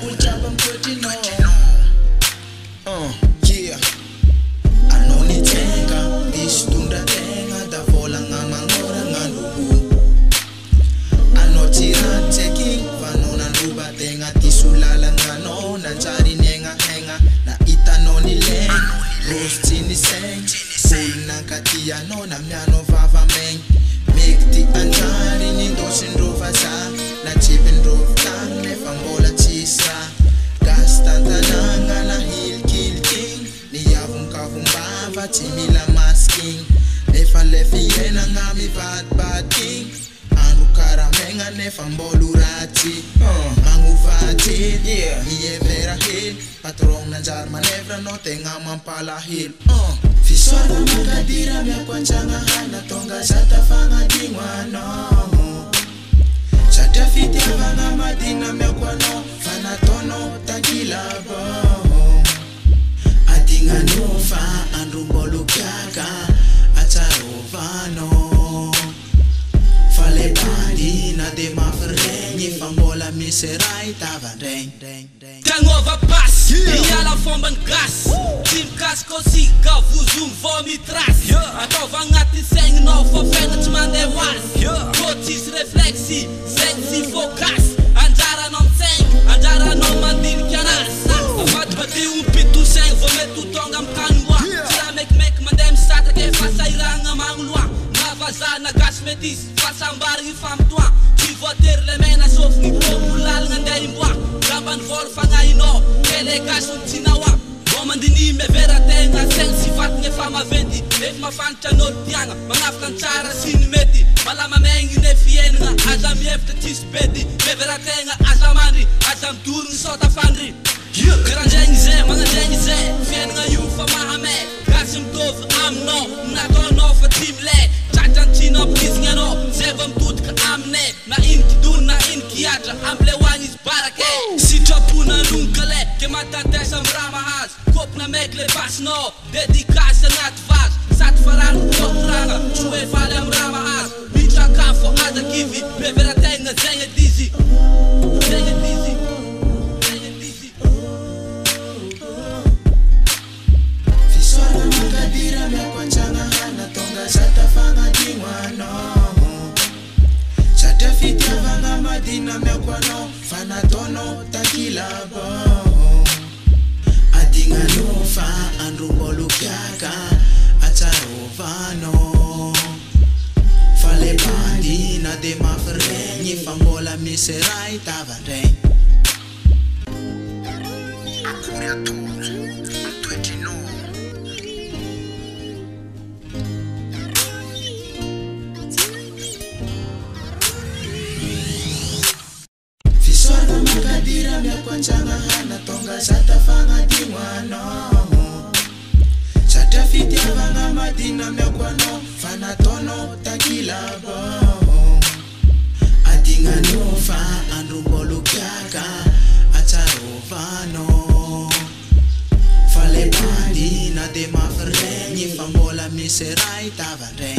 Uljabang Kutino. Yeah. Anoni tenga, istunda tenga, da vola ngamangora nganubu. Anotira teki, vanona nuba tenga, tisulala ngano, nanjari nenga henga, na itanoni leng, rostini seng, pulna katiano, na miano vava meng, mekti anjari nindosin rovasa, na chipin rovtang, nefambola chisra, gastantananga na hil kill king, niyavung kavumbava, timila masking, nefa lefi yena ngami bad king, Karamenga nefa mbolurati Manguvati Iye vera hil Patrong nanjar manevra no tenga mampala hil Fisora magadira mea kwanchanga hana tonga zata fanga dingwano Zata fiti avanga madina mea kwano Fana tono tagila bo Adinga nufa andrumbolu kiaka Acharovano Fale bandi na de mafrengi fambola miserai tava deng Tangova pass, iala fomban gas Tim casco siga, vuzum vomitras Atova ngati seng no fofenga tmande was Kotis reflexi, sexy focus Anjara non seng, anjara non mandin kyanas Amat bati pitu seng, vometu tonga mkanwa Tira mek mandem sata ke fasa iranga mangulwa Navaza na gas metis, fasa mbari famtua Ti voter le mena sofni, populal ngandei mbwa Gamban vol fangaino, kele gas untinawa Momandini me vera tenga, seng sifat nge fama venti Ef mafanta not tianga, mangafkan tsara sinimeti Malama mengi ne fienga, azam yefta tispedi Me vera tenga, azam andri, azam durung sota fandri Kera jengi ze, manga jengi ze, fienga yufa mahame Gasim tov amno, natono fa timle Chachanchina pizngano, zevam tutka amne Na inki dun, na inki yatra, ample wangis barake Sitra puna nunkale, ke matantesa mramahas Kop na mekle basno, dedikasya nat vas Sat faran utotranga, chue fale mramahas Mitra kafo ada kivi, bevera tenga zenga dizi Zenga dizi Fisora magadira mea kwanchanga hana tonga zata fanga dingwano Zata fiti avanga madina mea kwano Fana tono tagila bo Adinga nufa andrumbolu kiaka Acharovano Fale bandi na de mafrengi fambola miserai tava deng Fisora magadira mea kwanchanga hana tonga zata fanga dingwano Zata fiti avanga madina mea kwano Fana tono tagila bo Adinga nufa andrumbolu kiaka Acharovano Fale bandi na de mafrengi fambola miserai tava deng